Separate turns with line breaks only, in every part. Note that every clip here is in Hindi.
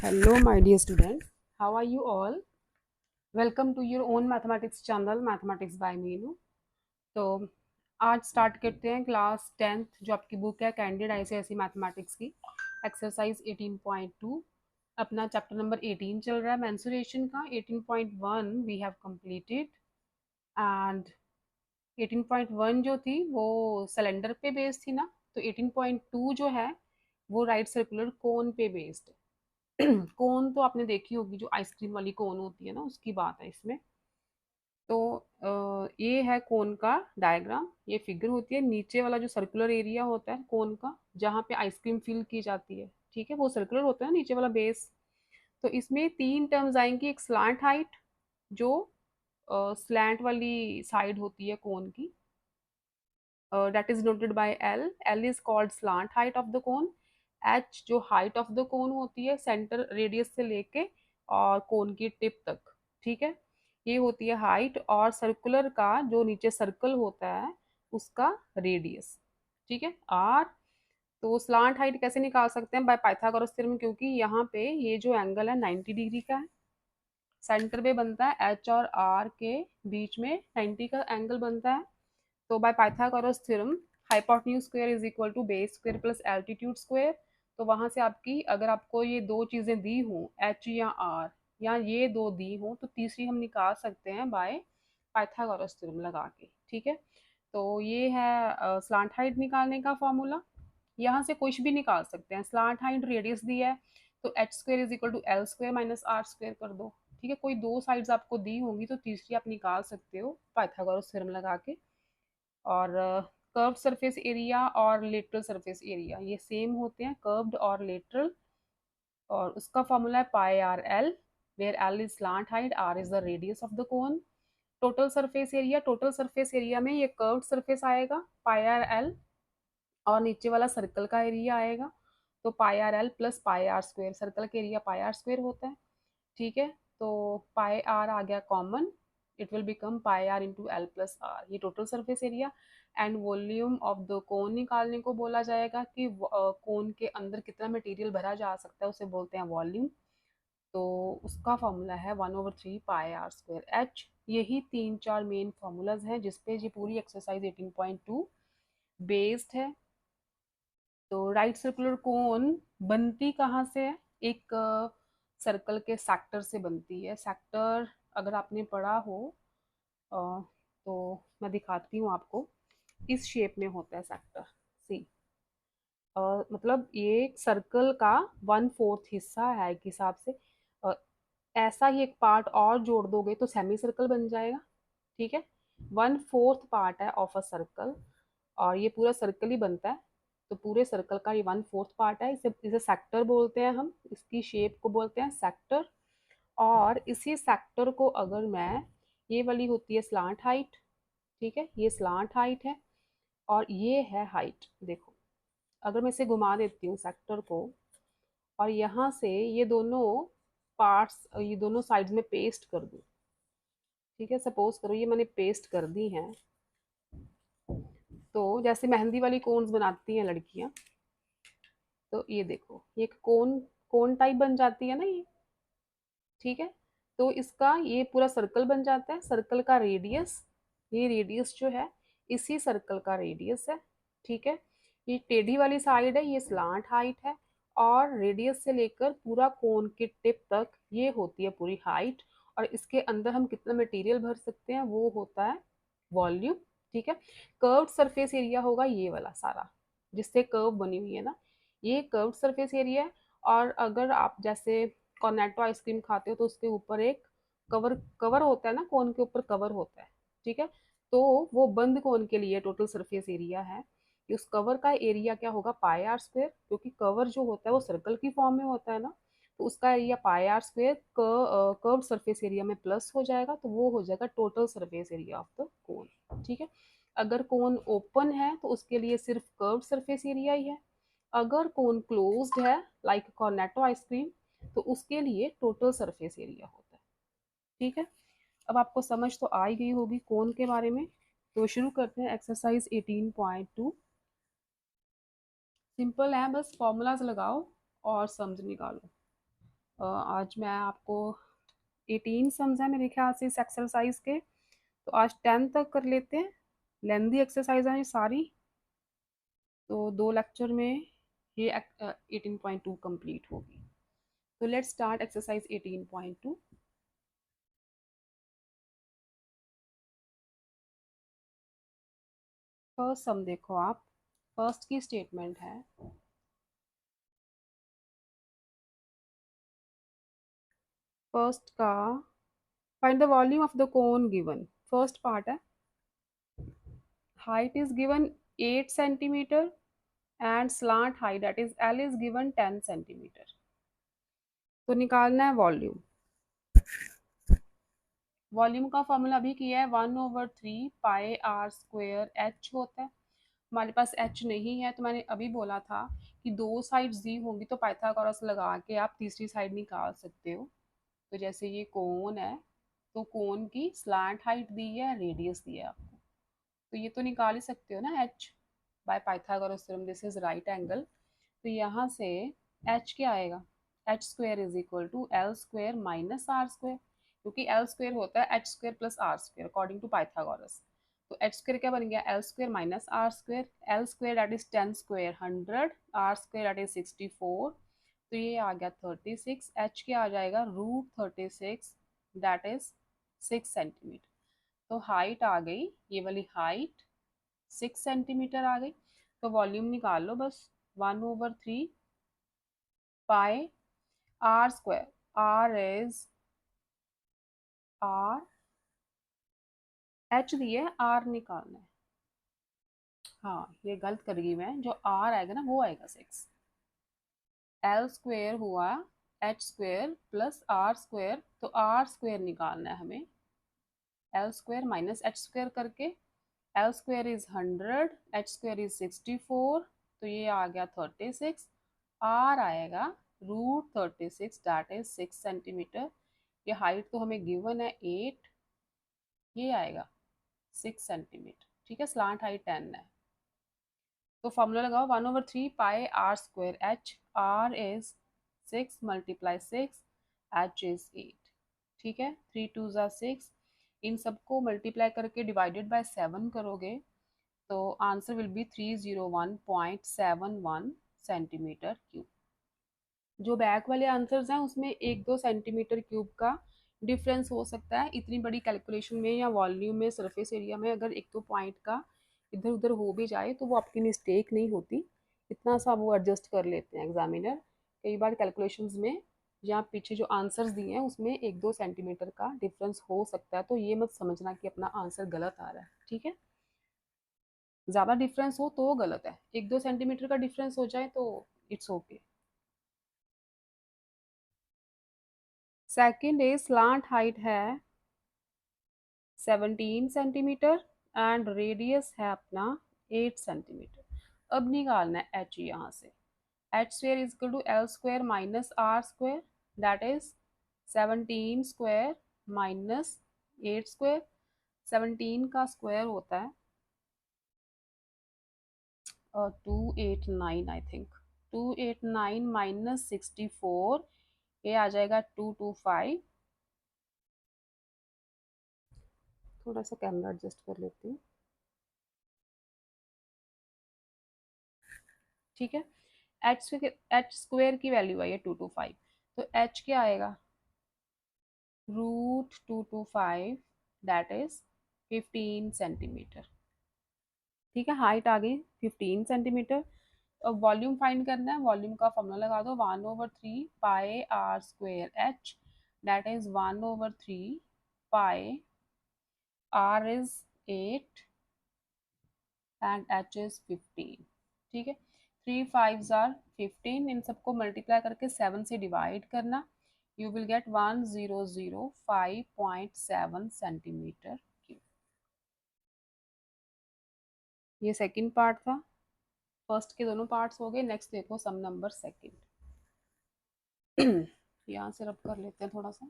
Hello, my dear student. How are you all? Welcome to your own mathematics channel, Mathematics by Meenu. तो आज स्टार्ट करते हैं क्लास 10th जो आपकी बुक है कैंडिड आईसीएसई मैथमेटिक्स की एक्सरसाइज 18.2 अपना चैप्टर नंबर 18 चल रहा है मेंसुरेशन का 18.1 वी हैव कंप्लीटेड एंड 18.1 जो थी वो सिलेंडर पे बेस्ड थी ना, तो 18.2 जो है वो राइट सर्कुलर कोन पे बेस्ड है। कोन तो आपने देखी होगी, जो आइसक्रीम वाली कोन होती है ना, उसकी बात है इसमें। तो ये है कोन का डायग्राम, ये फिगर होती है। नीचे वाला जो सर्कुलर एरिया होता है कोन का, जहाँ पे आइसक्रीम फिल की जाती है, ठीक है, वो सर्कुलर होता है नीचे वाला बेस। तो इसमें तीन टर्म्स आएंगी। एक स्लांट हाइट, जो स्लैंट वाली साइड होती है कोन की, that is denoted by L. L is called slant height of the cone. H जो height of the cone होती है सेंटर रेडियस से लेके और कोन की टिप तक, ठीक है, ये होती है हाइट। और सर्कुलर का जो नीचे सर्कल होता है उसका रेडियस, ठीक है, R। तो स्लांट हाइट कैसे निकाल सकते हैं? बाय पाइथागोरस थ्योरम, क्योंकि यहाँ पे ये जो एंगल है 90 डिग्री का है, सेंटर पे बनता है H और R के बीच में 90 का एंगल बनता है। तो by Pythagoras theorem hypotenuse square is equal to base square plus altitude square. तो वहां से आपकी, अगर आपको ये दो चीजें दी हों, एच या आर, या ये दो दी हों, तो तीसरी हम निकाल सकते हैं बाय पाइथागोरस थ्योरम लगा के, ठीक है। तो ये है स्लांट हाइट निकालने का फॉर्मूला। यहाँ से कुछ भी निकाल सकते हैं। स्लांट हाइट रेडियस दिया है, तो H square is equal to L square minus R square कर दो, ठीक है। कोई दो साइड्स आपको दी होंगी तो तीसरी आप निकाल सकते हो पाइथागोरस थ्योरम लगा के। और कर्व्ड सरफेस एरिया और लेटरल सरफेस एरिया ये सेम होते हैं, कर्व्ड और लेटरल। और उसका फॉर्मूला है pi are l, where l is slant height, r is the radius of the cone. Total surface area, total surface area में ये कर्व्ड सरफेस आएगा पाई आर एल, और नीचे वाला सर्कल का एरिया आएगा, तो pi are l plus pi are square, circle का एरिया पाई आर स्क्वेयर होता है, ठीक है। तो पाई आर आ गया common, it will become pi are into L plus r, ये total surface area. And volume of the cone निकालने को बोला जाएगा कि कोन के अंदर कितना मटेरियल भरा जा सकता है, उसे बोलते हैं वॉल्यूम। तो उसका फॉर्मूला है 1/3 पाई आर स्क्वेयर एच। यही तीन चार मेन फॉर्मूलाज हैं जिसपे ये पूरी एक्सरसाइज 18.2 बेस्ड है। तो राइट सर्कुलर कोन बनती कहाँ से है? एक सर्कल के सेक्टर से बनती है। सेक्टर अगर आपने पढ़ा हो अ, तो मैं दिखाती हूँ आपको। इस शेप में होता है सेक्टर सी। मतलब ये एक सर्कल का 1/4 हिस्सा है एक हिसाब से। अ, ऐसा ही एक पार्ट और जोड़ दोगे तो सेमी सर्कल बन जाएगा, ठीक है। 1/4 पार्ट है ऑफ अ सर्कल, और ये पूरा सर्कल ही बनता है। तो पूरे सर्कल का ये 1/4 पार्ट है, इसे इसे सेक्टर बोलते हैं हम, इसकी शेप को बोलते हैं सेक्टर। और इसी सेक्टर को अगर मैं, ये वाली होती है स्लांट हाइट, ठीक है, ये स्लांट हाइट है और ये है हाइट। देखो, अगर मैं इसे घुमा देती हूँ सेक्टर को, और यहाँ से ये दोनों पार्ट्स, ये दोनों साइड्स में पेस्ट कर दूँ, ठीक है, सपोज करो ये मैंने पेस्ट कर दी हैं। तो जैसे मेहंदी वाली कोन्स बनाती हैं लड़कियां, तो ये देखो, ये एक कोन, कोन टाइप बन जाती है ना ये, ठीक है। तो इसका ये पूरा सर्कल बन जाता है। सर्कल का रेडियस, ये रेडियस जो है इसी सर्कल का रेडियस है, ठीक है। ये टेढ़ी वाली साइड है, ये स्लांट हाइट है, और रेडियस से लेकर पूरा कोन के टिप तक ये होती है पूरी हाइट। और इसके अंदर हम कितना मटेरियल भर सकते हैं वो होता है वॉल्यूम, ठीक है। कर्व्ड सरफेस एरिया होगा ये वाला सारा, जिससे कर्व बनी हुई है ना, ये कर्व्ड सरफेस एरिया है। और अगर आप जैसे कॉर्नेटो आइसक्रीम खाते हो तो उसके ऊपर एक कवर कवर होता है ना, कोन के ऊपर कवर होता है, ठीक है। तो वो बंद कोन के लिए टोटल सरफेस एरिया है। उस कवर का एरिया क्या होगा? पाई आर स्क्वेयर, क्योंकि कवर जो होता है वो सर्कल की फॉर्म में होता है ना, तो उसका area pi are square curve surface area में प्लस हो जाएगा, तो वो हो जाएगा total surface area of the cone, ठीक है। अगर कोन ओपन है तो उसके लिए सिर्फ कर्व सरफेस एरिया ही है। अगर कोन क्लोज्ड है, लाइक कॉर्नेटो आइसक्रीम, तो उसके लिए टोटल सरफेस एरिया होता है, ठीक है। अब आपको समझ तो आ ही गई होगी कोन के बारे में। तो शुरू करते हैं एक्सरसाइज 18.2। सिंपल है, बस फॉर्मूलाज लगाओ और सम्स निकालो। आज मैं आपको 18 सम्स है मेरे ख्याल से इस एक्सरसाइज के, तो आज 10 तक कर लेते हैं। लेंदी एक्सरसाइज है ये सारी, तो 2 लेक्चर में ये 18.2 कंप्लीट होगी। तो लेट्स स्टार्ट एक्सरसाइज 18.2। फर्स्ट सम देखो आप, फर्स्ट की स्टेटमेंट है फर्स्ट का, find the volume of the cone given. First part है, height is given 8 centimeter and slant height that is L is given 10 centimeter। तो निकालना है वॉल्यूम। वॉल्यूम का फॉर्मूला अभी किया है, 1/3 पाई r स्क्वेयर h होता है। हमारे पास h नहीं है, तो मैंने अभी बोला था कि दो साइड्स दी होंगी तो पाइथागोरस लगा के आप तीसरी साइड निकाल सकते हो। तो जैसे ये कोन है, तो कोन की स्लैंट हाइट दी है, रेडियस दी है आपको, तो ये तो निकाल ही सकते हो ना h by Pythagoras theorem, this is right angle. तो यहाँ से h क्या आएगा, H square is equal to L square minus R square, क्योंकि एल स्क्वेयर होता है H square plus are square according to Pythagoras. तो एच स्क्वेयर क्या बन गया, L square minus R square. L square that is 10 square 100, R square that is 64, तो ये आ गया 36। एच क्या आ जाएगा, √36 दैट इज 6 सेंटीमीटर। तो हाइट आ गई, ये वाली हाइट 6 सेंटीमीटर आ गई। तो वॉल्यूम निकाल लो बस, 1/3 pi r square, r is r, h दिए आर निकालना है। हाँ ये गलत कर गई मैं, जो आर आएगा ना वो आएगा 6। एल स्क्वेयर हुआ h square plus are square, तो आर स्क्वेयर निकालना है हमें। L square minus h square करके, l square is 100, h square is 64, तो ये आ गया 36। आर आएगा √36 दैट इज 6 सेंटीमीटर। ये हाइट तो हमें गिवन है 8, ये आएगा 6 सेंटीमीटर। ठीक है, स्लांट हाइट 10 है। तो फॉर्मूला लगाओ, 1/3 पाई r square, H R is 6 multiply 6, H is 8। ठीक है, 3 2 6, इन सबको मल्टीप्लाई करके डिवाइडेड बाय 7 करोगे तो answer will be 301.71 centimetre cube. जो बैक वाले आंसर्स हैं उसमें 1-2 सेंटीमीटर क्यूब का डिफरेंस हो सकता है। इतनी बड़ी कैलकुलेशन में या वॉल्यूम में, सरफेस एरिया में अगर 1-2 पॉइंट का इधर उधर हो भी जाए तो वो आपकी मिस्टेक नहीं होती, इतना सा वो एडजस्ट कर लेते हैं एग्जामिनर। कई बार कैलकुलेशंस में या पीछे जो आंसर्स दिए हैं उसमें 1-2 सेंटीमीटर का डिफरेंस हो सकता है, तो ये मत समझना कि अपना आंसर गलत आ रहा है। ठीक है, ज़्यादा डिफरेंस हो तो गलत है, 1-2 सेंटीमीटर का डिफरेंस हो जाए तो it's okay. Second is slant height है 17 सेंटीमीटर एंड रेडियस है अपना 8 सेंटीमीटर। अब निकालना है एच यहाँ से, H square is equal to L square minus R square that is 17 square minus 8 square. 17 का स्क्वायर होता है 289 आई थिंक, 289 माइनस 64, ये आ जाएगा 225। थोड़ा सा कैमरा एडजस्ट कर लेती हूँ। ठीक है, एच स्क्वेयर की वैल्यू आई है 225, तो एच क्या आएगा, √225 दैट इज 15 सेंटीमीटर। ठीक है, हाइट आ गई 15 सेंटीमीटर। अब वॉल्यूम फाइंड करना है, वॉल्यूम का फॉर्मूला लगा दो, 1/3 पाई r square H that is 1/3 pi, r is 8 and h is 15। ठीक है, 3 5 आर 15, इन सबको मल्टीप्लाई करके 7 से डिवाइड करना, you will gate 1005.7 centimetre cube. ये सेकंड पार्ट था, फर्स्ट के दोनों पार्ट्स हो गए। नेक्स्ट देखो सम नंबर सेकंड। यहाँ से रब कर लेते हैं थोड़ा सा।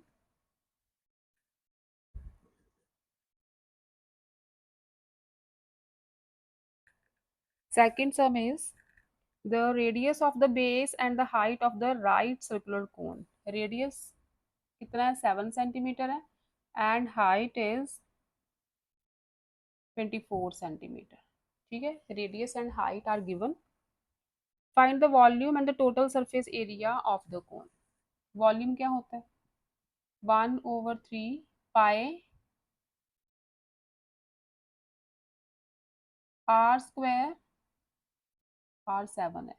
Second some is the radius of the base and the height of the right circular cone, radius कितना है 7 सेंटीमीटर है एंड हाइट इज 24 सेंटीमीटर। ठीक है, radius and height are given. Find the volume and the total surface area of the cone. Volume क्या होता है 1/3 पाई आर स्क्वायर, आर 7 है,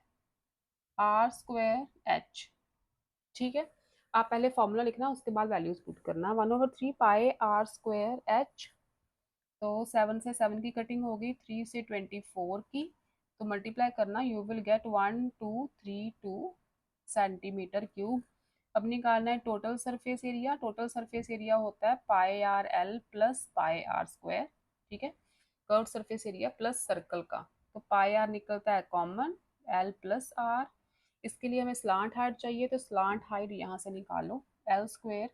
आर स्क्वायर एच। ठीक है, आप पहले फॉर्मूला लिखना उसके बाद वैल्यूज पुट करना। 1/3 पाई आर स्क्वायर एच, तो 7 से 7 की कटिंग होगी, 3 से 24 की, तो मल्टीप्लाई करना, you will get 1232 centimetre cube. अब निकालना है total surface area. Total surface area होता है pi are l plus pi r square. ठीक है, curve surface area plus circle का, तो पाई आर निकलता है कॉमन, एल प्लस आर। इसके लिए हमें स्लांट हाइट चाहिए, तो स्लांट हाइट यहाँ से निकालो, L square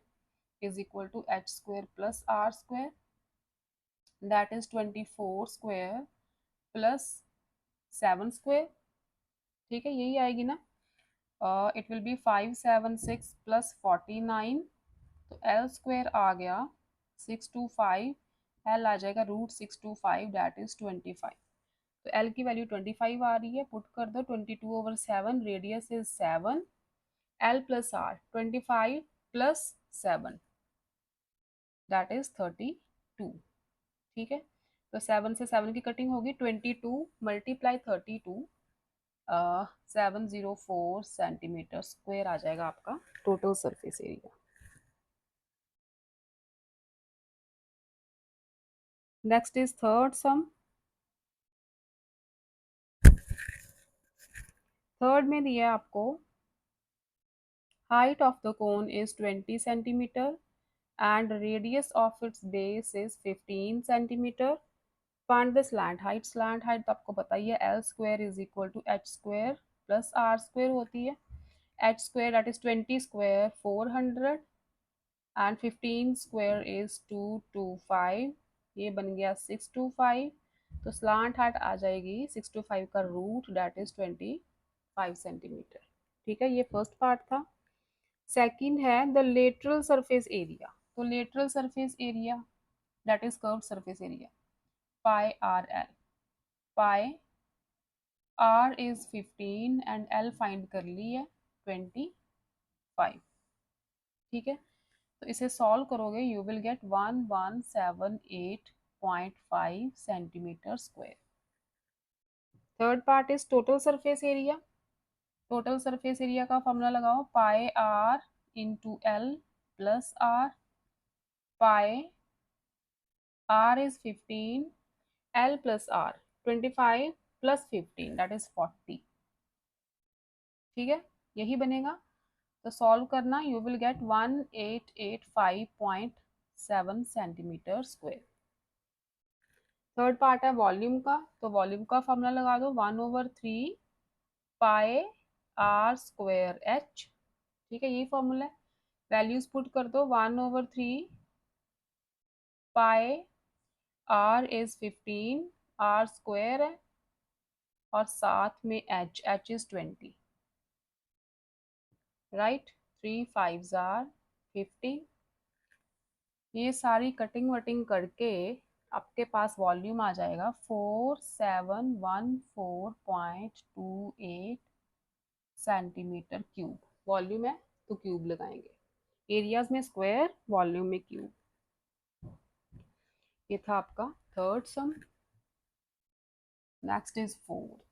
is equal to H square plus are square, that is 24 square plus 7 square. ठीक है, यही आएगी ना। इट विल बी 576 प्लस 49, तो एल स्क्वायर आ गया 625, एल आ जाएगा √625, दैट इज 25। तो एल की वैल्यू 25 आ रही है, पुट कर दो 22/7, radius is 7, L plus R 25 plus 7, that is 32। ठीक है, तो 7 से 7 की कटिंग होगी, 22 मल्टीप्लाई 32, 704 सेंटीमीटर स्क्वायर आ जाएगा आपका total surface area. Next is third some. Third में दिया है आपको height of the cone is 20 centimetre and radius of its base is 15 centimeter. Find the slant height. Slant height तो आपको पता ही है, L square is equal to H square plus R square होती है। H square that is 20 square 400 and 15 square is 225, ये बन गया 625। तो slant height आ जाएगी 625 का रूट, that is 25 सेंटीमीटर। ठीक है, ये फर्स्ट पार्ट था। सेकंड है द लेटरल सरफेस एरिया। तो lateral surface area that is curve surface area, pi are L, pi are is 15 and L find कर ली है 25। ठीक है, तो इसे सॉल्व करोगे, you will get 1178.5 centimetre square. Third part is total surface area. Total surface area का फॉर्मूला लगाओ, pi are into L plus r, pi R is 15, L plus R 25 plus 15 that is 40। ठीक है, यही बनेगा। तो सॉल्व करना, you will gate 1885.7 centimetre square. Third part है वॉल्यूम का, तो वॉल्यूम का फॉर्मूला लगा दो, 1/3 पाई आर स्क्वायर एच। ठीक है, यही फॉर्मूला है, वैल्यूज पुट कर दो, 1/3 pi are is 15, are square है और साथ में H is 20, right, 3 5s are 50। ये सारी कटिंग वटिंग करके आपके पास वॉल्यूम आ जाएगा 4714.28 सेंटीमीटर क्यूब। वॉल्यूम है तो क्यूब लगाएंगे, एरियाज में स्क्वायर, वॉल्यूम में क्यूब। ये था आपका third sum. Next is fourth.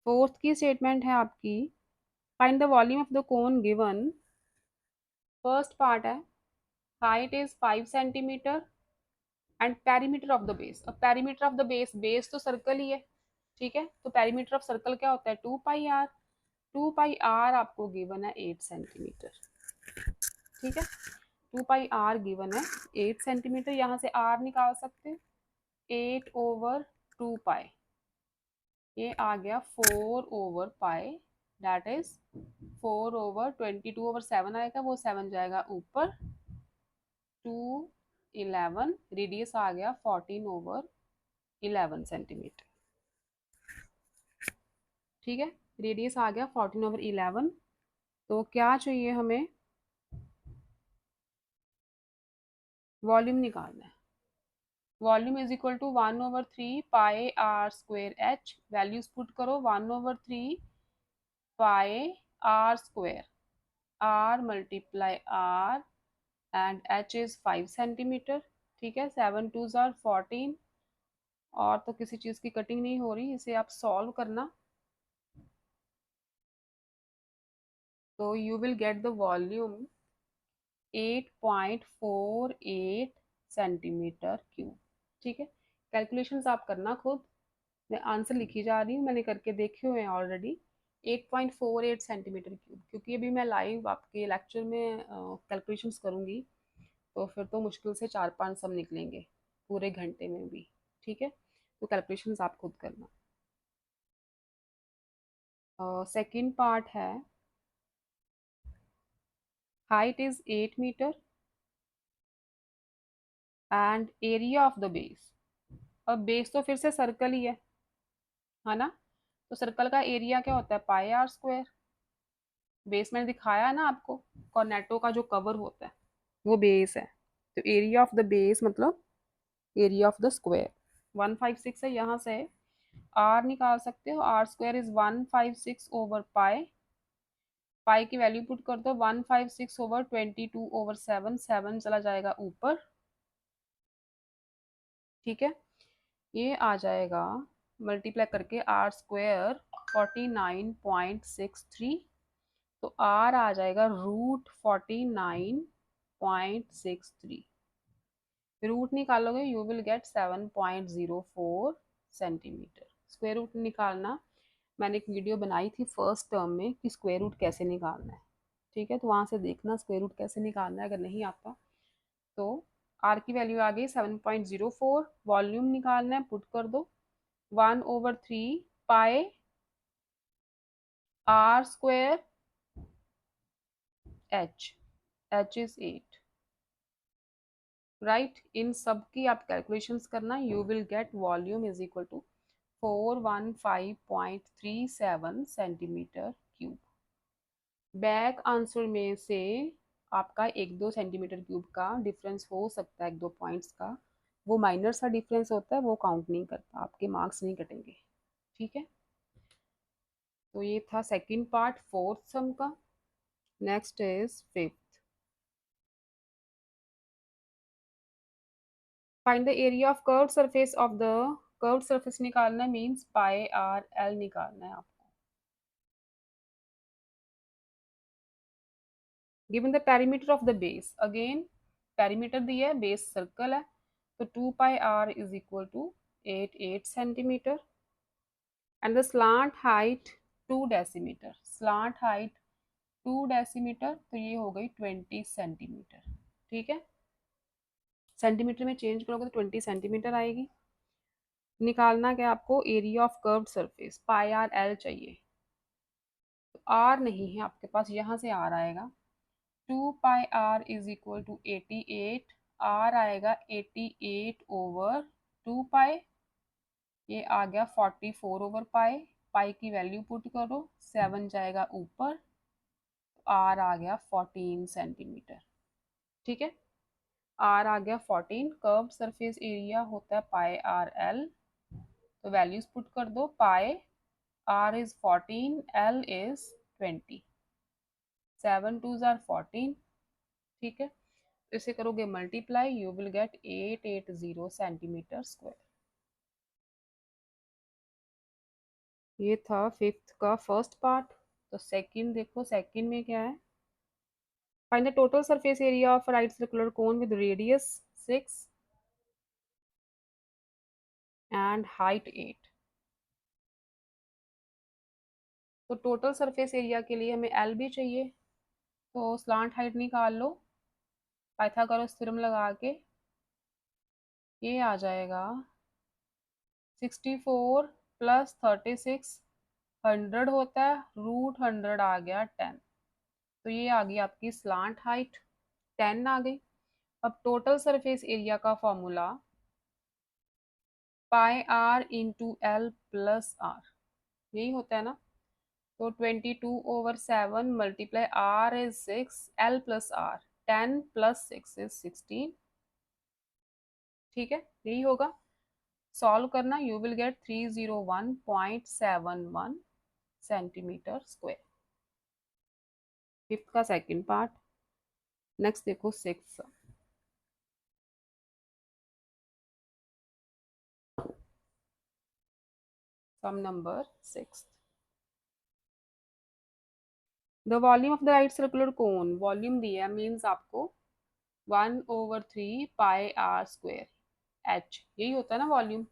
Fourth की स्टेटमेंट है आपकी, find the volume of the cone given. First part है height is 5 centimetre and perimeter of the base. अब perimeter of the base, base तो सर्कल ही है। ठीक है, तो पेरीमीटर ऑफ सर्कल क्या होता है 2 पाई आर। 2 पाई आर आपको गिवन है 8 सेंटीमीटर। ठीक है, 2 पाई आर गिवन है 8 सेंटीमीटर, यहाँ से आर निकाल सकते हैं, 8/2 पाई, ये आ गया 4/पाई, दैट इज 4/22/7 आएगा, वो 7 जाएगा ऊपर, 2 11, रेडियस आ गया 14/11 सेंटीमीटर। ठीक है, रेडियस आ गया 14/11। तो क्या चाहिए हमें, वॉल्यूम निकालना है। Volume is equal to 1/3 pi r² h, values put करो। 1/3 pi r², r multiply r and h is 5 centimetre. ठीक है, 7 2s are 14। और तो किसी चीज़ की कटिंग नहीं हो रही, इसे आप सॉल्व करना। तो you will get the volume 8.48 centimetre cube. ठीक है, कैलकुलेशंस आप करना खुद, मैं आंसर लिखी जा रही हूँ, मैंने करके देखे हुए हैं ऑलरेडी। 8.48 सेंटीमीटर क्यूब, क्योंकि अभी मैं लाइव आपके लेक्चर में कैलकुलेशंस करूँगी, तो फिर तो मुश्किल से 4-5 सम निकलेंगे पूरे घंटे में भी। ठीक है, तो कैलकुलेशंस आप खुद करना। सेकंड पार्ट है, height is 8 metre and area of the base. अब बेस तो फिर से सर्कल ही है ना, तो सर्कल का एरिया क्या होता है, पाई r²। बेस मैंने दिखाया है ना आपको, कॉर्नेटो का जो कवर होता है वो बेस है। तो एरिया ऑफ द बेस मतलब एरिया ऑफ द स्क्वायर 156 है। यहाँ से r निकाल सकते हो, r² इज 156/पाई। पाई की वैल्यू पुट कर दो, 156/22/7, 7 चला जाएगा ऊपर। ठीक है, ये आ जाएगा मल्टीप्लाई करके r² 49.63। तो r आ जाएगा √49.63। रूट निकालोगे you will get 7.04 centimetre. Square root निकालना, मैंने एक वीडियो बनाई थी फर्स्ट टर्म में कि स्क्वायर रूट कैसे निकालना है। ठीक है, तो वहाँ से देखना स्क्वायर रूट कैसे निकालना है, अगर नहीं आता तो। आर की वैल्यू आ गई 7.04। वॉल्यूम निकालना है, पुट कर दो 1/3 pi r², h is 8। Right, इन सब की आप कैलकुलेशंस करना, you will get volume is equal to 415.37 centimetre cube. Back answer में से आपका 1-2 सेंटीमीटर क्यूब का डिफरेंस हो सकता है, 1-2 पॉइंट्स का, वो माइनर सा डिफरेंस होता है, वो काउंट नहीं करता, आपके मार्क्स नहीं कटेंगे। ठीक है, तो ये था सेकंड पार्ट फोर्थ सम का। Next is fifth. Find the area of curved surface of the, curved surface निकालना मींस पाई आर एल निकालना है आपको। Given the perimeter of the base, again perimeter दिया है, बेस सर्कल है, तो 2πr is equal to 88 centimetre and the slant height 2 decimetre. Slant height 2 decimetre, तो ये हो गई 20 सेंटीमीटर। ठीक है, सेंटीमीटर में चेंज करोगे तो 20 सेंटीमीटर आएगी। निकालना क्या आपको, area of curved surface, pi R L चाहिए। तो आर नहीं है आपके पास, यहाँ से आर आएगा, 2πr is equal to 88। Are आएगा 88/2π, ये आ गया 44/पाई। पाई की वैल्यू पुट करो, 7 जाएगा ऊपर, तो आर आ गया 14 सेंटीमीटर। ठीक है, आर आ गया 14। कर्व सरफेस एरिया होता है पाई आर एल, तो वैल्यूज पुट कर दो, pi are is 14, l is 20, 7 2s are 14। ठीक है, इसे करोगे multiply, you will get 880 centimetre square. ये था फिफ्थ का फर्स्ट पार्ट। तो सेकंड देखो, सेकंड में क्या है, find the total surface area of right circular cone with radius 6 and height 8। तो टोटल सरफेस एरिया के लिए हमें एल भी चाहिए, तो स्लांट हाइट निकाल लो पाइथागोरस थ्योरम लगा के। ये आ जाएगा 64 + 36, 100 होता है, √100 आ गया 10। तो ये आ गई आपकी स्लांट हाइट 10 आ गई। अब टोटल सरफेस एरिया का formula pi are into L plus r, यही होता है ना। तो 22/7 multiply r is 6, l plus r 10 plus 6 is 16। ठीक है, यही होगा। सॉल्व करना, you will get 301.71 centimetre square. Fifth का सेकंड पार्ट। नेक्स्ट देखो six. Sum number 6। The volume of the right circular cone, volume दिया मीन्स आपको 1/3 पाई आर स्क्वायर एच, यही होता है ना वॉल्यूम।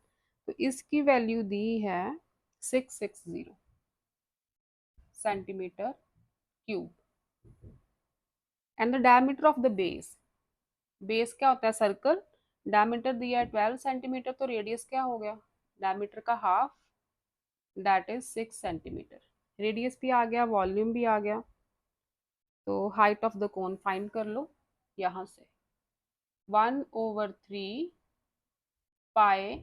तो इसकी वैल्यू दी है 660 centimetre cube. And the diameter of the base, base क्या होता है सर्कल, डायमीटर दिया है 12 सेंटीमीटर, तो रेडियस क्या हो गया, डायमीटर का half, that is 6 centimetre. Radius भी आ गया, वॉल्यूम भी आ गया। तो height of the cone find कर लो यहाँ से, 1/3 pi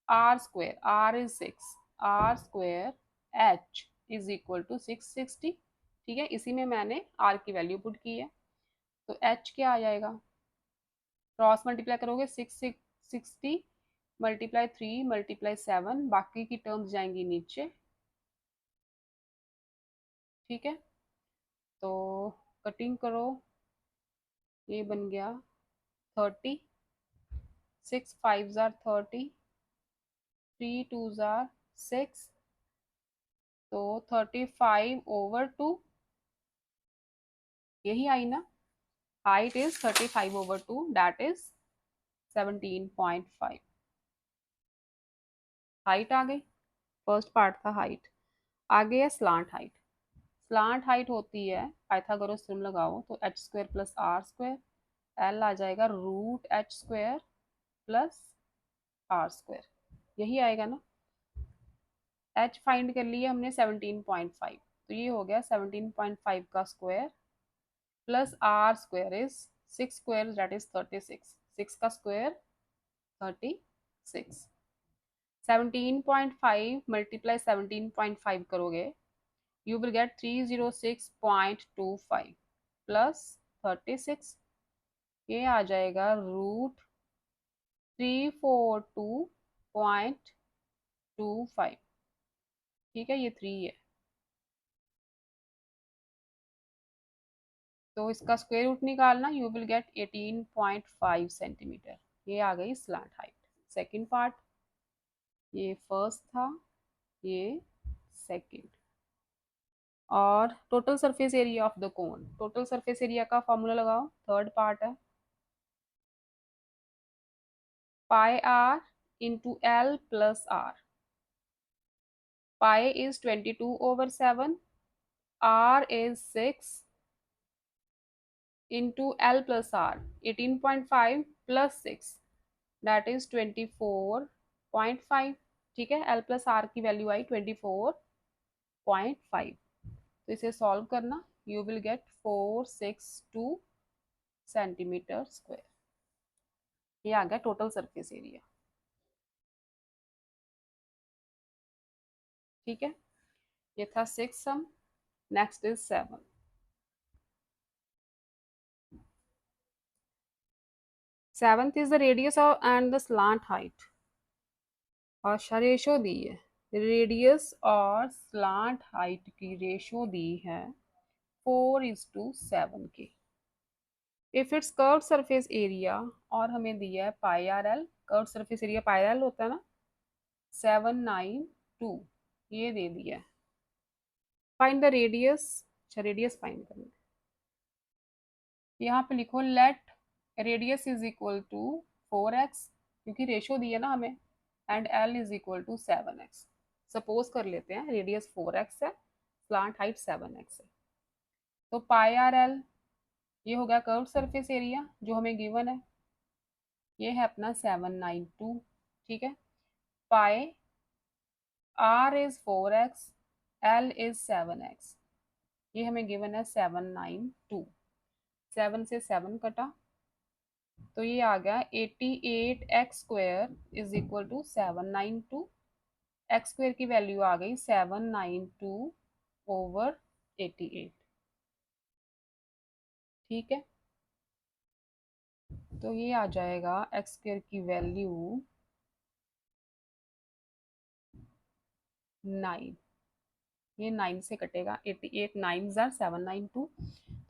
r square, r is 6, r square H is equal to 660। ठीक है, इसी में मैंने आर की वैल्यू पुट की है। तो एच क्या आ जाएगा, क्रॉस मल्टीप्लाई करोगे 660 मल्टीप्लाई 3 मल्टीप्लाई 7, बाकी की टर्म्स जाएंगी नीचे। ठीक है, तो कटिंग करो, ये बन गया 30, 6 5 जार 30, 3 2 जार 6, तो 35/2, यही आई ना। Height is 35/2, that is 17.5। Height आ गई, फर्स्ट पार्ट था हाइट। आगे है स्लांट हाइट। स्लांट हाइट होती है, पाइथागोरस थ्योरम लगाओ तो H square plus are square, L आ जाएगा root H square plus are square, यही आएगा ना। एच फाइंड कर लिया हमने 17.5, तो ये हो गया 17.5 का square plus are square is 6 square that is 36, 6 का स्क्वायर 36। 17.5 मल्टीप्लाई 17.5 करोगे, you will get 306.25 प्लस 36, ये आ जाएगा रूट 342.25। ठीक है, ये 3 है, तो इसका स्क्वायर रूट निकालना, यू विल गेट 18.5 सेंटीमीटर। ये आ गई स्लैंट हाइट। सेकंड पार्ट, ये फर्स्ट था, ये सेकंड। और total surface area of the cone, total surface area का फॉर्मूला लगाओ, थर्ड पार्ट है pi are into L plus r. Pi is 22/7, r is 6 into l plus r, 18.5 plus 6 that is 24.5। ठीक है, l plus r की वैल्यू आई 24.5। तो इसे सॉल्व करना, you will gate 462 centimetre square. ये आ गया टोटल सरफेस एरिया। ठीक है, ये था 6 sum. Next is 7। Seventh is the radius of and the slant height. और रेशो दी है, रेडियस और स्लांट हाइट की रेशो दी है 4:7 की। If it's curve surface area, और हमें दिया है pi are l, curve surface area pi are l होता है ना, 792, ये दे दिया है। फाइंड द रेडियस, अच्छा रेडियस फाइंड करना है। यहाँ पे लिखो let radius is equal to 4x, क्योंकि रेशो दी है ना हमें, and L is equal to 7x। Suppose कर लेते हैं रेडियस 4x है, स्लांट हाइट 7x है, तो पाई आर एल ये हो गया कर्व सरफेस एरिया जो हमें गिवन है, ये है अपना 792। ठीक है, pi are is 4x, l is 7x, ये हमें गिवन है 792। 7 से 7 कटा, तो ये आ गया 88x² is equal to 792। X square की वैल्यू आ गई 792/88। ठीक है, तो ये आ जाएगा एक्स स्क्वेयर की वैल्यू 9। ये 9 से कटेगा, 88 9 जार 792,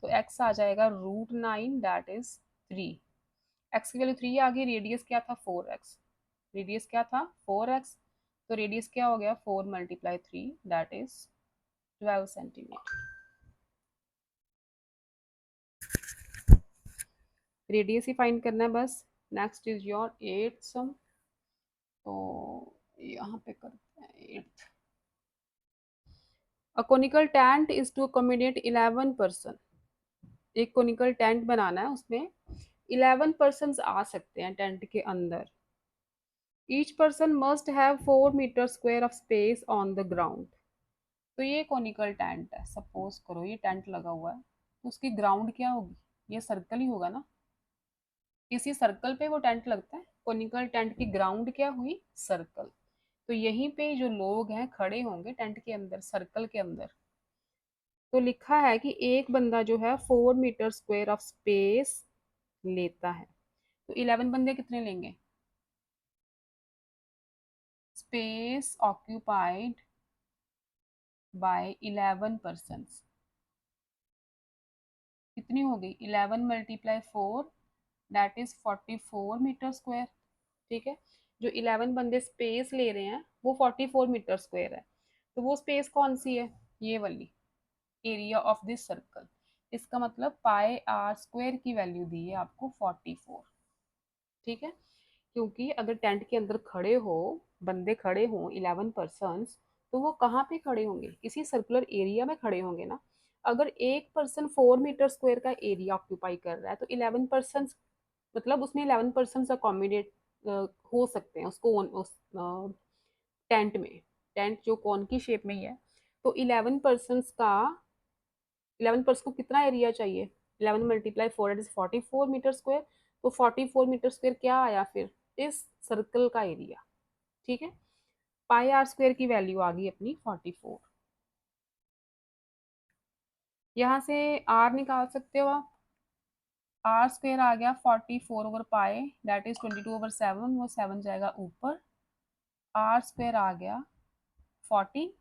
तो एक्स आ जाएगा √9 दैट इज 3। एक्स की वैल्यू 3 आ गई, रेडियस क्या था 4x, रेडियस क्या था 4x, तो रेडियस क्या हो गया 4 × 3 दैट इज 12 सेंटीमीटर। रेडियस ही फाइंड करना है बस। Next is your eight sum. तो यहाँ पे करते हैं eight. A conical tent is to accommodate 11 person. एक कोनिकल टेंट बनाना है, उसमें 11 पर्सन आ सकते हैं टेंट के अंदर। Each person must have 4 metre square of space on the ground. तो ये कोनिकल टेंट है, सपोज करो ये टेंट लगा हुआ है, तो उसकी ग्राउंड क्या होगी, ये सर्कल ही होगा ना, इसी सर्कल पे वो टेंट लगता है। कोनिकल टेंट की ग्राउंड क्या हुई, सर्कल। तो यहीं पे जो लोग हैं खड़े होंगे टेंट के अंदर, सर्कल के अंदर। तो लिखा है कि एक बंदा जो है 4 मीटर स्क्वायर ऑफ स्पेस लेता है। तो 11 बंदे कितने लेंगे, स्पेस ऑक्यूपाइड बाय 11 पर्सन कितनी हो गई, 11 × 4 दैट इज 44 मीटर स्क्वायर। ठीक है, जो 11 बंदे स्पेस ले रहे हैं वो 44 मीटर स्क्वायर है। तो वो स्पेस कौन सी है, ये वाली, एरिया ऑफ दिस सर्कल। इसका मतलब πr² की वैल्यू दी है आपको 44। ठीक है, क्योंकि अगर टेंट के अंदर खड़े हो, बंदे खड़े हों 11 पर्सन्स, तो वो कहाँ पे खड़े होंगे, इसी सर्कुलर एरिया में खड़े होंगे ना। अगर एक पर्सन 4 मीटर स्क्वायर का एरिया ऑक्यूपाई कर रहा है, तो 11 पर्सन मतलब उसमें 11 पर्सन अकोमोडेट हो सकते हैं उसको, उस टेंट में। टेंट जो कौन की शेप में ही है, तो 11 पर्सन का, 11 पर्सन को कितना एरिया चाहिए, 11 × 4 दैट इज 44 मीटर स्क्वायर। तो 44 मीटर स्क्वायर क्या आया फिर, इस सर्कल का एरिया। ठीक है, πr² की वैल्यू आ गई अपनी 44। यहाँ से r निकाल सकते हो आप, r² आ गया 44/π दैट इज 22/7, वो 7 जाएगा ऊपर, r² आ गया 40,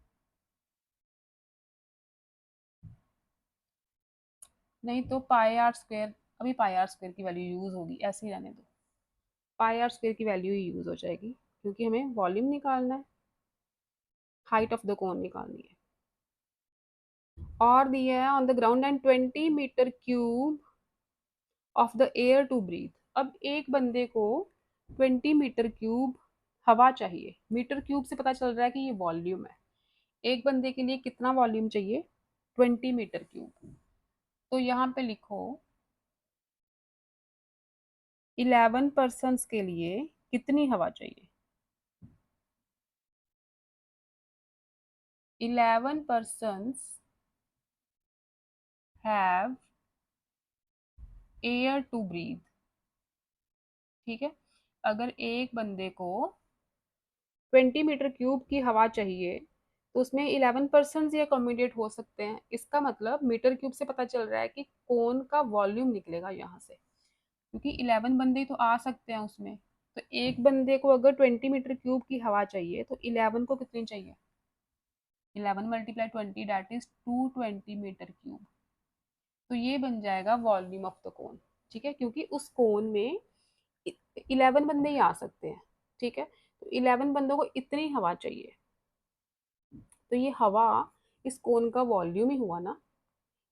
नहीं तो πr², अभी πr² की वैल्यू यूज होगी, ऐसे ही रहने दो, πr² की वैल्यू ही यूज हो जाएगी, क्योंकि हमें वॉल्यूम निकालना है, हाइट ऑफ द कोन निकालनी है। और दिया है on the ground and 20 metre cube of the air to breathe. अब एक बंदे को 20 मीटर क्यूब हवा चाहिए। मीटर क्यूब से पता चल रहा है कि ये वॉल्यूम है। एक बंदे के लिए कितना वॉल्यूम चाहिए, 20 मीटर क्यूब। तो यहाँ पे लिखो 11 पर्सन्स के लिए कितनी हवा चाहिए, 11 persons have air to breathe। ठीक है, अगर एक बंदे को 20 मीटर क्यूब की हवा चाहिए, तो उसमें 11 पर्सन ये अकोमोडेट हो सकते हैं। इसका मतलब मीटर क्यूब से पता चल रहा है कि कौन का वॉल्यूम निकलेगा यहाँ से, क्योंकि 11 बंदे तो आ सकते हैं उसमें। तो एक बंदे को अगर 20 मीटर क्यूब की हवा चाहिए, तो 11 को कितनी चाहिए, 11 × 20 दैट इज 220 मीटर क्यूब। तो ये बन जाएगा वॉल्यूम ऑफ द कोन। ठीक है, क्योंकि उस कोन में 11 बंदे ही आ सकते हैं। ठीक है, तो 11 बंदों को इतनी हवा चाहिए। तो ये हवा इस कोन का वॉल्यूम ही हुआ ना,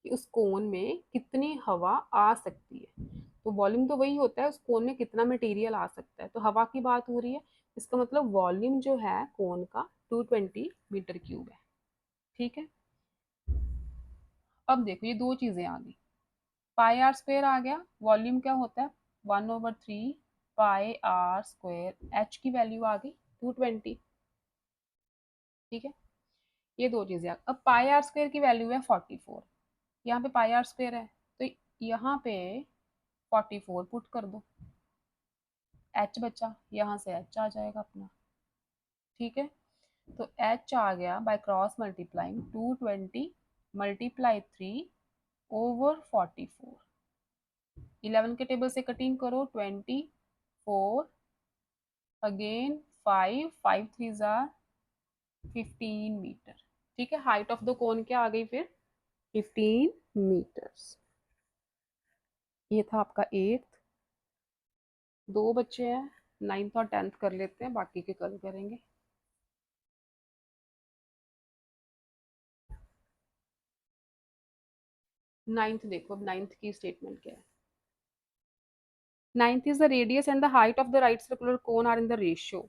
कि उस कोन में कितनी हवा आ सकती है। तो वॉल्यूम तो वही होता है, उस कोन में कितना मटेरियल आ सकता है, तो हवा की बात हो रही है। इसका मतलब वॉल्यूम जो है कोन का 220 मीटर क्यूब है। ठीक है, अब देखो ये दो चीजें आ गई, πr² आ गया, वॉल्यूम क्या होता है 1/3 πr², h की वैल्यू आ गई 220। ठीक है, ये दो चीजें अब πr² की वैल्यू है 44, यहाँ पे πr² है, तो यहाँ पे 44 पुट कर दो, एच बचा, यहाँ से एच आ जाएगा अपना। ठीक है, तो एच आ गया by cross multiplying 220 multiply 3 over 44। 11 के टेबल से कटिंग करो, 24 अगेन 5, 5 3 जार 15 मीटर। ठीक है, हाइट ऑफ द कोन क्या आ गई फिर, 15 मीटर्स। ये था आपका 8th। दो बच्चे हैं, 9th और 10th कर लेते हैं, बाकी के कल करेंगे। नाइन्थ देखो, अब नाइन्थ की स्टेटमेंट क्या है। Ninth is the radius and the height of the right circular cone are in the ratio.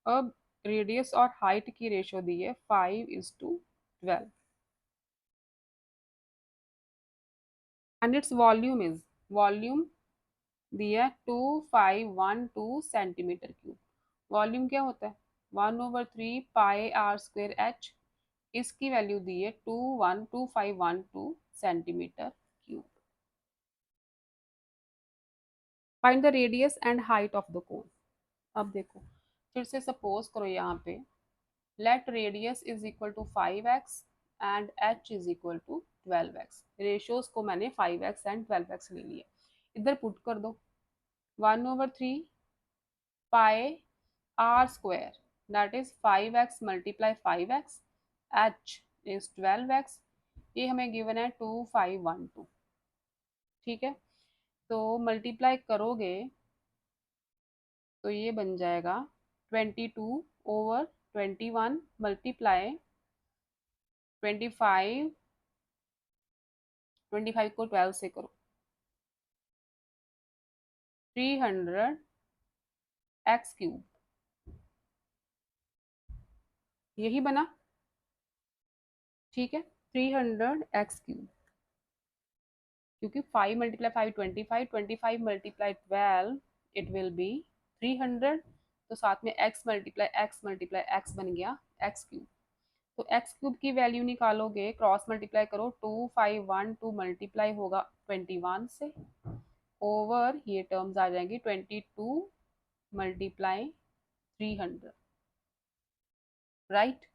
अब रेडियस और हाइट की रेशियो दी है 5:12 and its volume is, volume दिया 2512 सेंटीमीटर क्यूब। वॉल्यूम क्या होता है, 1/3 पाई r² h। इसकी वैल्यू दी है 212512 centimetre cube. Find the radius and height of the cone. अब देखो, फिर से सपोज करो यहाँ पे let radius is equal to 5x and h is equal to 12x। Ratios को मैंने 5x एंड 12x ले लिया, इधर पुट कर दो। 1/3 pi r² that is 5x multiply 5x, h is 12x। ये हमें गिवन है 2512। ठीक है, तो मल्टीप्लाई करोगे तो ये बन जाएगा 22/21 मल्टीप्लाई 25, 25 को 12 से करो, 300x³। यही बना। ठीक है, 300x³, क्योंकि 5 multiply 5 25, 25 multiply 12 it will B 300। तो साथ में x x बन गया x³। तो x³ की वैल्यू निकालोगे, क्रॉस मल्टीप्लाई करो, 2512 मल्टीप्लाई होगा 21 से, ओवर ये टर्म्स आ जाएंगी 22 मल्टीप्लाई 300। राइट,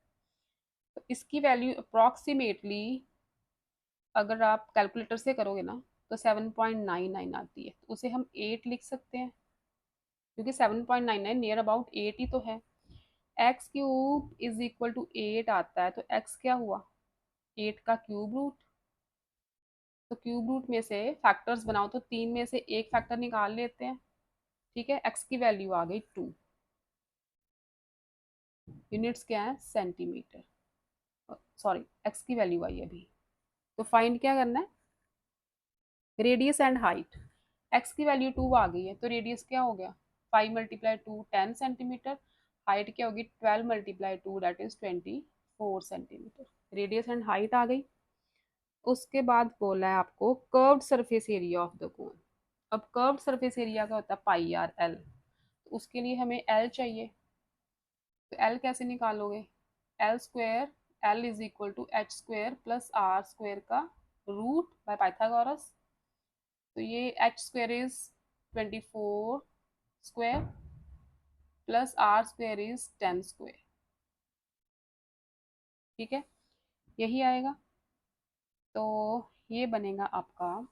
तो इसकी वैल्यू अप्रॉक्सीमेटली अगर आप कैलकुलेटर से करोगे ना तो 7.99 आती है। तो उसे हम 8 लिख सकते हैं, क्योंकि 7.99 नियर अबाउट 8 ही तो है। x³ इज इक्वल टू 8 आता है, तो x क्या हुआ, 8 का क्यूब रूट। तो क्यूब रूट में से फैक्टर्स बनाओ तो 3 में से एक फैक्टर निकाल लेते हैं। ठीक है, x की वैल्यू आ गई 2। यूनिट्स क्या है, सेंटीमीटर। सॉरी, x की वैल्यू आई अभी। तो फाइंड क्या करना है, रेडियस एंड हाइट। x की वैल्यू 2 आ गई है, तो रेडियस क्या हो गया, 5 मल्टीप्लाई 2 10 सेंटीमीटर। हाइट क्या होगी, 12 multiply 2 that is 24 centimetre. Radius and height आ गई। उसके बाद बोला है आपको curved surface area of the cone. अब कर्व्ड सरफेस एरिया का होता है πr/l, तो उसके लिए हमें l चाहिए। तो l कैसे निकालोगे, l², l is equal to h² plus r² का रूट बाय पाइथागोरस। तो ये h² is 24² plus r² is 10²। ठीक है, यही आएगा। तो ये बनेगा आपका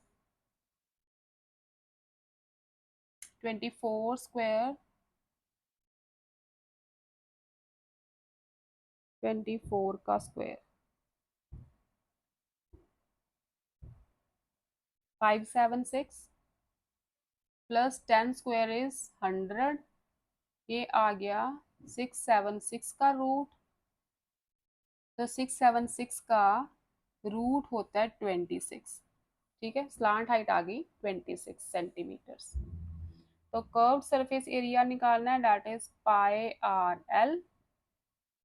24², 24 का स्क्वायर 576 प्लस 10² इज 100। ये आ गया 676 का रूट। तो 676 का रूट होता है 26। ठीक है, स्लांट हाइट आ गई 26 सेंटीमीटर्स। तो कर्व सरफेस एरिया निकालना है, दैट इज πr/l।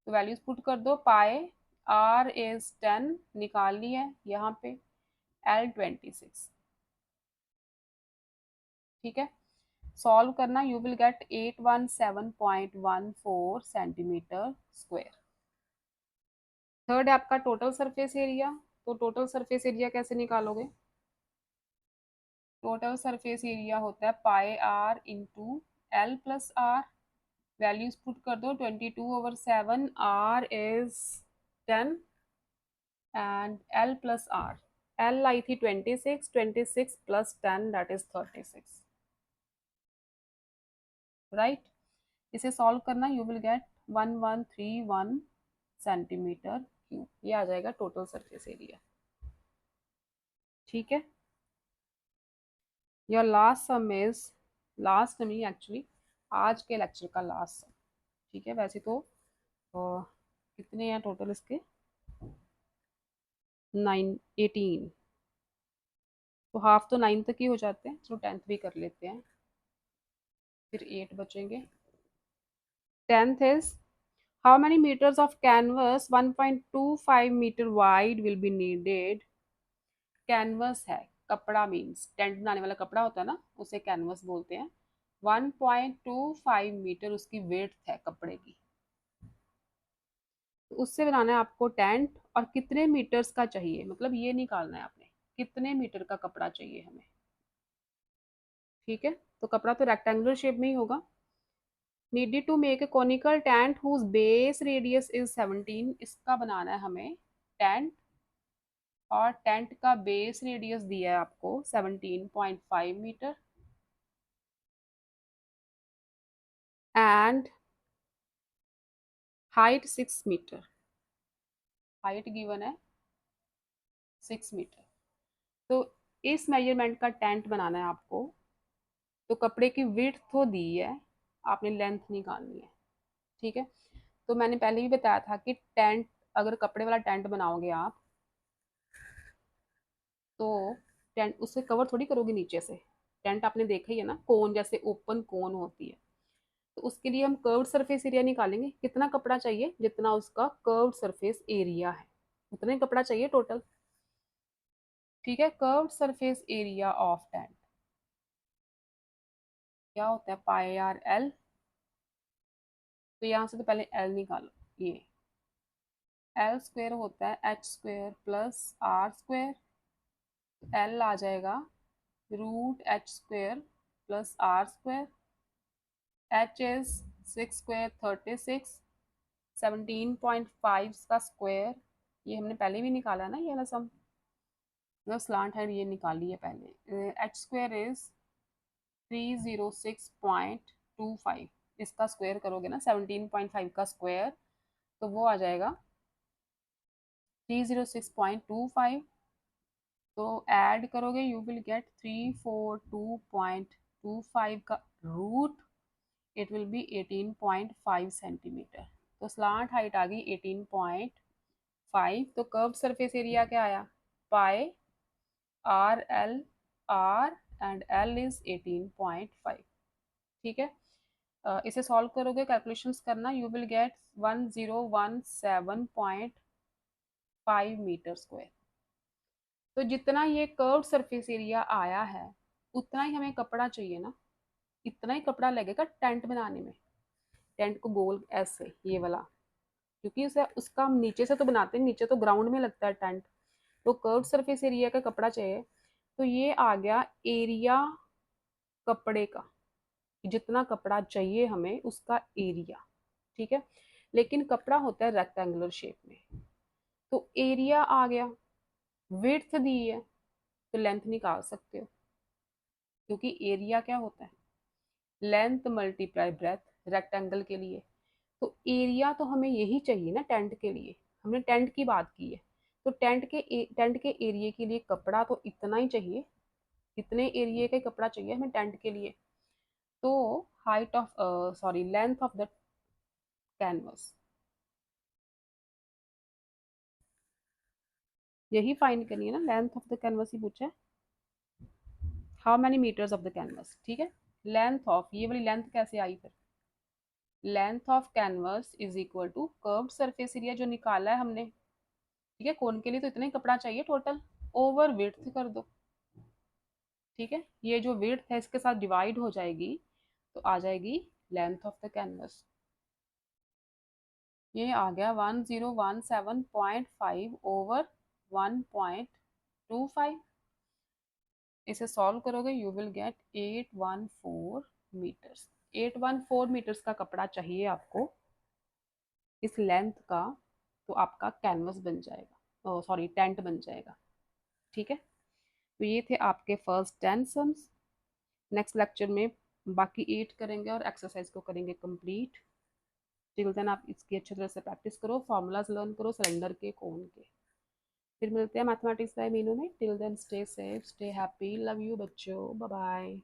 तो वैल्यूज पुट कर दो, पाई r इज 10 निकाल ली है यहाँ पे, l 26। ठीक है, सॉल्व करना, you will get 817.14 centimetre square. Third है आपका टोटल सरफेस एरिया। तो टोटल सरफेस एरिया कैसे निकालोगे, टोटल सरफेस एरिया होता है pi are into L plus R. Values put कर दो, 22/7, R is 10 and L plus R. L आई थी 26, 26 प्लस 10 दैट इज 36, राइट। इसे सॉल्व करना, you will get 1131 centimetre cube. ये आ जाएगा टोटल सरफेस एरिया। ठीक है, your last some is, last नहीं एक्चुअली, आज के लेक्चर का लास्ट सम। ठीक है, वैसे तो कितने हैं टोटल इसके, 18, तो हाफ तो 9 तक ही हो जाते हैं, चलो 10th भी कर लेते हैं, फिर 8 बचेंगे। 10th is, how many meters of canvas 1.25 meter wide will be needed? Canvas है, कपड़ा मीन्स टेंट बनाने वाला कपड़ा होता है ना, उसे कैनवस बोलते हैं। 1.25 मीटर उसकी वेट है कपड़े की, तो उससे बनाना है आपको टेंट। और कितने मीटर्स का चाहिए, मतलब ये निकालना है आपने कितने मीटर का कपड़ा चाहिए हमें। ठीक है, तो कपड़ा तो रेक्टेंगुलर शेप में ही होगा। Needed to make a conical tent whose base radius is 17, इसका बनाना है हमें टेंट, और टेंट का बेस रेडियस दिया है आपको 17.5 metre and height 6 metre. Height given है 6 मीटर। तो इस मेजरमेंट का टेंट बनाना है आपको, तो कपड़े की विड्थ तो दी है, आपने लेंथ निकालनी है। ठीक है, तो मैंने पहले भी बताया था कि टेंट, अगर कपड़े वाला टेंट बनाओगे आप, तो टेंट उससे कवर थोड़ी करोगे नीचे से। टेंट आपने देखा ही है ना, कोन जैसे ओपन कोन होती है। तो उसके लिए हम कर्व्ड सरफेस एरिया निकालेंगे, कितना कपड़ा चाहिए, जितना उसका कर्व्ड सरफेस एरिया है उतने कपड़ा चाहिए टोटल। ठीक है, curved surface area of tent क्या होता है, पाई आर एल। तो यहाँ से तो पहले एल निकालो, ये एल स्क्वायर होता है H square plus are square. L आ जाएगा root H square plus are square. H is 6 square 36, 17.5 का स्क्वायर, ये हमने पहले भी निकाला ना, ये वाला सम, मतलब स्लांट है, ये निकाली है पहले। एच स्क्वायर इज 306.25, इसका स्क्वायर करोगे ना 17.5 का स्क्वायर, तो वो आ जाएगा 306.25। तो ऐड करोगे यू विल गेट 342.25 का root, it will be 18.5 centimetre. तो स्लांट हाइट आ गई 18.5। तो कर्व सरफेस एरिया क्या आया, pi are L, R and L is 18.5। ठीक है, इसे सॉल्व करोगे, कैलकुलेशंस करना, you will get 1017.5 metre square. तो जितना ये कर्व सरफेस एरिया आया है, उतना ही हमें कपड़ा चाहिए ना, इतना ही कपड़ा लगेगा टेंट बनाने में। टेंट को गोल ऐसे ये वाला, क्योंकि उसे उसका हम नीचे से तो बनाते हैं, नीचे तो ग्राउंड में लगता है टेंट, तो कर्व सरफेस एरिया का कपड़ा चाहिए। तो ये आ गया एरिया कपड़े का, जितना कपड़ा चाहिए हमें उसका एरिया। ठीक है, लेकिन कपड़ा होता है रेक्टेंगुलर शेप में, तो एरिया आ गया, विड्थ दी है, तो लेंथ निकाल सकते हो, क्योंकि एरिया क्या होता है, लेंथ मल्टीप्लाई ब्रेथ रेक्टेंगल के लिए। तो एरिया तो हमें यही चाहिए ना टेंट के लिए, हमने टेंट की बात की है, तो टेंट के एरिया के लिए कपड़ा तो इतना ही चाहिए, इतने एरिया का कपड़ा चाहिए हमें टेंट के लिए। तो height of, sorry, length of the canvas, यही फाइंड करनी है ना, लेंथ ऑफ द कैनवस ही पूछा है, how many metres of the canvas. ठीक है, लेंथ ऑफ, ये वाली लेंथ कैसे आई फिर, length of canvas is equal to curved surface area जो निकाला है हमने। ठीक है, कोन के लिए तो इतना ही कपड़ा चाहिए टोटल, ओवर विड्थ कर दो। ठीक है, ये जो विड्थ है इसके साथ डिवाइड हो जाएगी, तो आ जाएगी लेंथ ऑफ द कैनवस। ये आ गया 1017.5 ओवर 1.25। इसे सॉल्व करोगे you will get 814 metres. 814 metres का कपड़ा चाहिए आपको इस लेंथ का, तो आपका कैनवस बन जाएगा, सॉरी टेंट बन जाएगा। ठीक है, तो ये थे आपके फर्स्ट 10 सम्स। नेक्स्ट लेक्चर में बाकी 8 करेंगे और एक्सरसाइज को करेंगे कंप्लीट। टिल देन आप इसकी अच्छी तरह से प्रैक्टिस करो, फार्मूलाज लर्न करो सिलेंडर के, कोन के। फिर मिलते हैं मैथमेटिक्स बाय मीनू में। Till then stay safe, stay happy, love you बच्चों, बाय बाय।